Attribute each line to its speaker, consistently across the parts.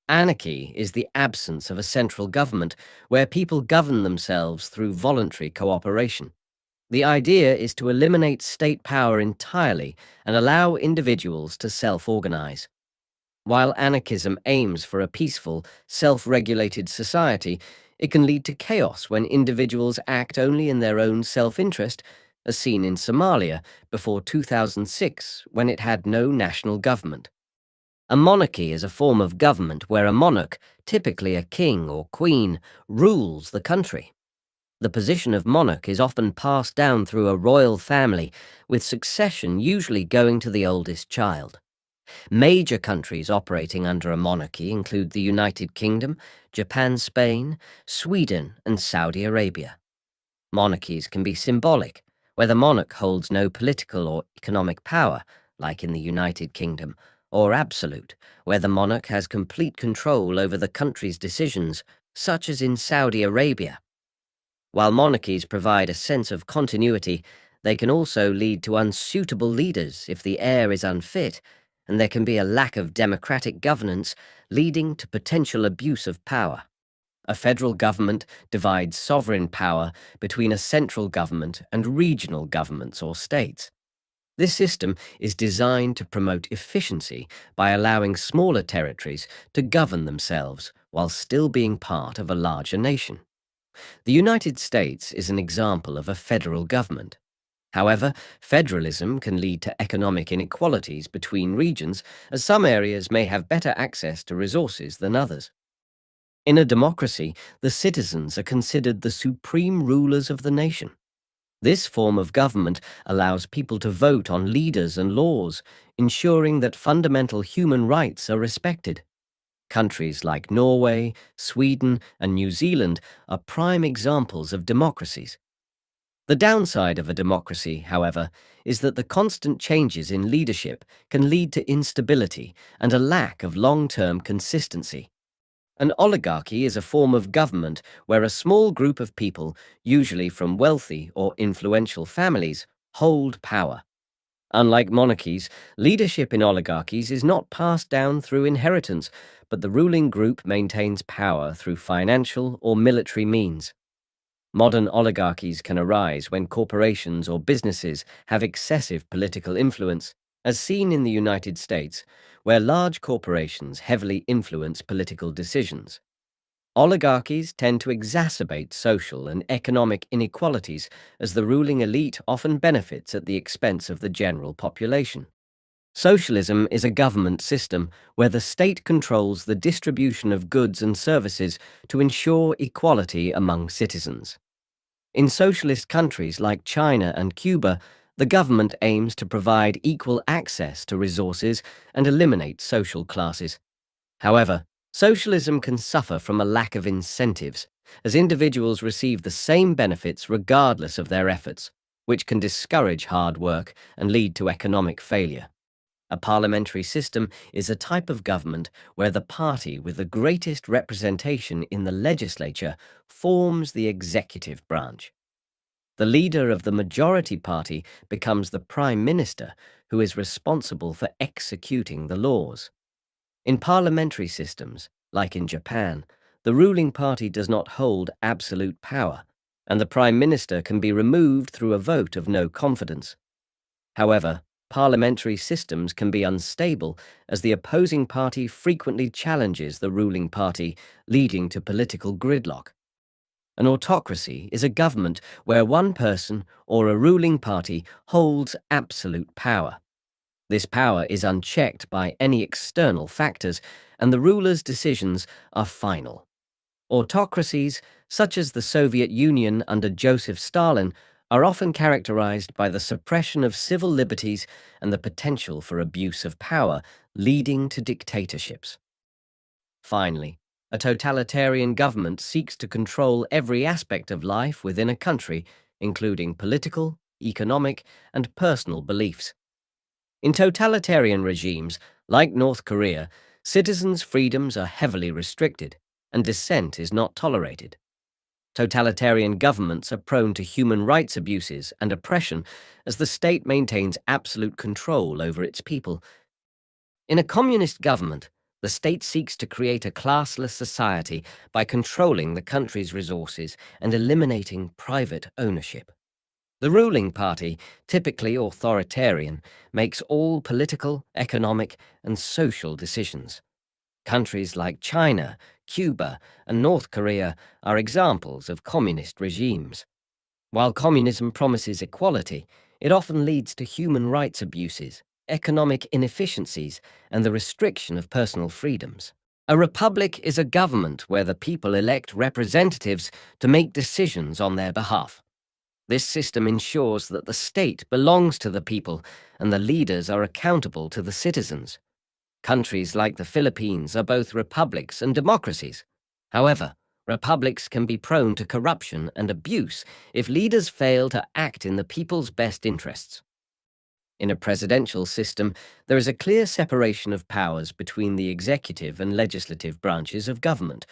Speaker 1: Anarchy is the absence of a central government where people govern themselves through voluntary cooperation. The idea is to eliminate state power entirely and allow individuals to self-organize. While anarchism aims for a peaceful, self-regulated society, it can lead to chaos when individuals act only in their own self-interest, as seen in Somalia before 2006 when it had no national government. A monarchy is a form of government where a monarch, typically a king or queen, rules the country. The position of monarch is often passed down through a royal family, with succession usually going to the oldest child. Major countries operating under a monarchy include the United Kingdom, Japan, Spain, Sweden, and Saudi Arabia. Monarchies can be symbolic, where the monarch holds no political or economic power, like in the United Kingdom, or absolute, where the monarch has complete control over the country's decisions, such as in Saudi Arabia. While monarchies provide a sense of continuity, they can also lead to unsuitable leaders if the heir is unfit, and there can be a lack of democratic governance, leading to potential abuse of power. A federal government divides sovereign power between a central government and regional governments or states. This system is designed to promote efficiency by allowing smaller territories to govern themselves while still being part of a larger nation. The United States is an example of a federal government. However, federalism can lead to economic inequalities between regions, as some areas may have better access to resources than others. In a democracy, the citizens are considered the supreme rulers of the nation. This form of government allows people to vote on leaders and laws, ensuring that fundamental human rights are respected. Countries like Norway, Sweden, and New Zealand are prime examples of democracies. The downside of a democracy, however, is that the constant changes in leadership can lead to instability and a lack of long-term consistency. An oligarchy is a form of government where a small group of people, usually from wealthy or influential families, hold power. Unlike monarchies, leadership in oligarchies is not passed down through inheritance, but the ruling group maintains power through financial or military means. Modern oligarchies can arise when corporations or businesses have excessive political influence, as seen in the United States, where large corporations heavily influence political decisions. Oligarchies tend to exacerbate social and economic inequalities, as the ruling elite often benefits at the expense of the general population. Socialism is a government system where the state controls the distribution of goods and services to ensure equality among citizens. In socialist countries like China and Cuba, the government aims to provide equal access to resources and eliminate social classes. However, socialism can suffer from a lack of incentives, as individuals receive the same benefits regardless of their efforts, which can discourage hard work and lead to economic failure. A parliamentary system is a type of government where the party with the greatest representation in the legislature forms the executive branch. The leader of the majority party becomes the prime minister, who is responsible for executing the laws. In parliamentary systems, like in Japan, the ruling party does not hold absolute power, and the prime minister can be removed through a vote of no confidence. However, parliamentary systems can be unstable, as the opposing party frequently challenges the ruling party, leading to political gridlock. An autocracy is a government where one person or a ruling party holds absolute power. This power is unchecked by any external factors, and the ruler's decisions are final. Autocracies, such as the Soviet Union under Joseph Stalin, are often characterized by the suppression of civil liberties and the potential for abuse of power, leading to dictatorships. Finally, a totalitarian government seeks to control every aspect of life within a country, including political, economic, and personal beliefs. In totalitarian regimes, like North Korea, citizens' freedoms are heavily restricted, and dissent is not tolerated. Totalitarian governments are prone to human rights abuses and oppression, as the state maintains absolute control over its people. In a communist government, The state seeks to create a classless society by controlling the country's resources and eliminating private ownership. The ruling party, typically authoritarian, makes all political, economic, and social decisions. Countries like China, Cuba, and North Korea are examples of communist regimes. While communism promises equality, it often leads to human rights abuses, economic inefficiencies, and the restriction of personal freedoms. A republic is a government where the people elect representatives to make decisions on their behalf. This system ensures that the state belongs to the people and the leaders are accountable to the citizens. Countries like the Philippines are both republics and democracies. However, republics can be prone to corruption and abuse if leaders fail to act in the people's best interests. In a presidential system, there is a clear separation of powers between the executive and legislative branches of government.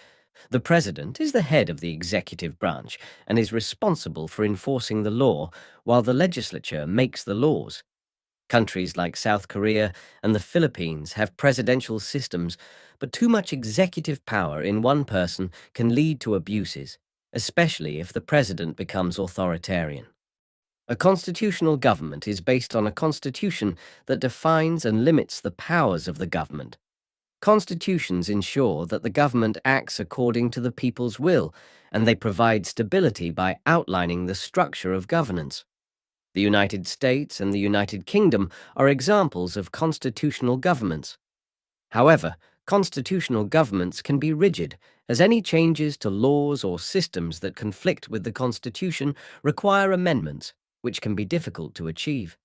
Speaker 1: The president is the head of the executive branch and is responsible for enforcing the law, while the legislature makes the laws. Countries like South Korea and the Philippines have presidential systems, but too much executive power in one person can lead to abuses, especially if the president becomes authoritarian. A constitutional government is based on a constitution that defines and limits the powers of the government. Constitutions ensure that the government acts according to the people's will, and they provide stability by outlining the structure of governance. The United States and the United Kingdom are examples of constitutional governments. However, constitutional governments can be rigid, as any changes to laws or systems that conflict with the Constitution require amendments, which can be difficult to achieve.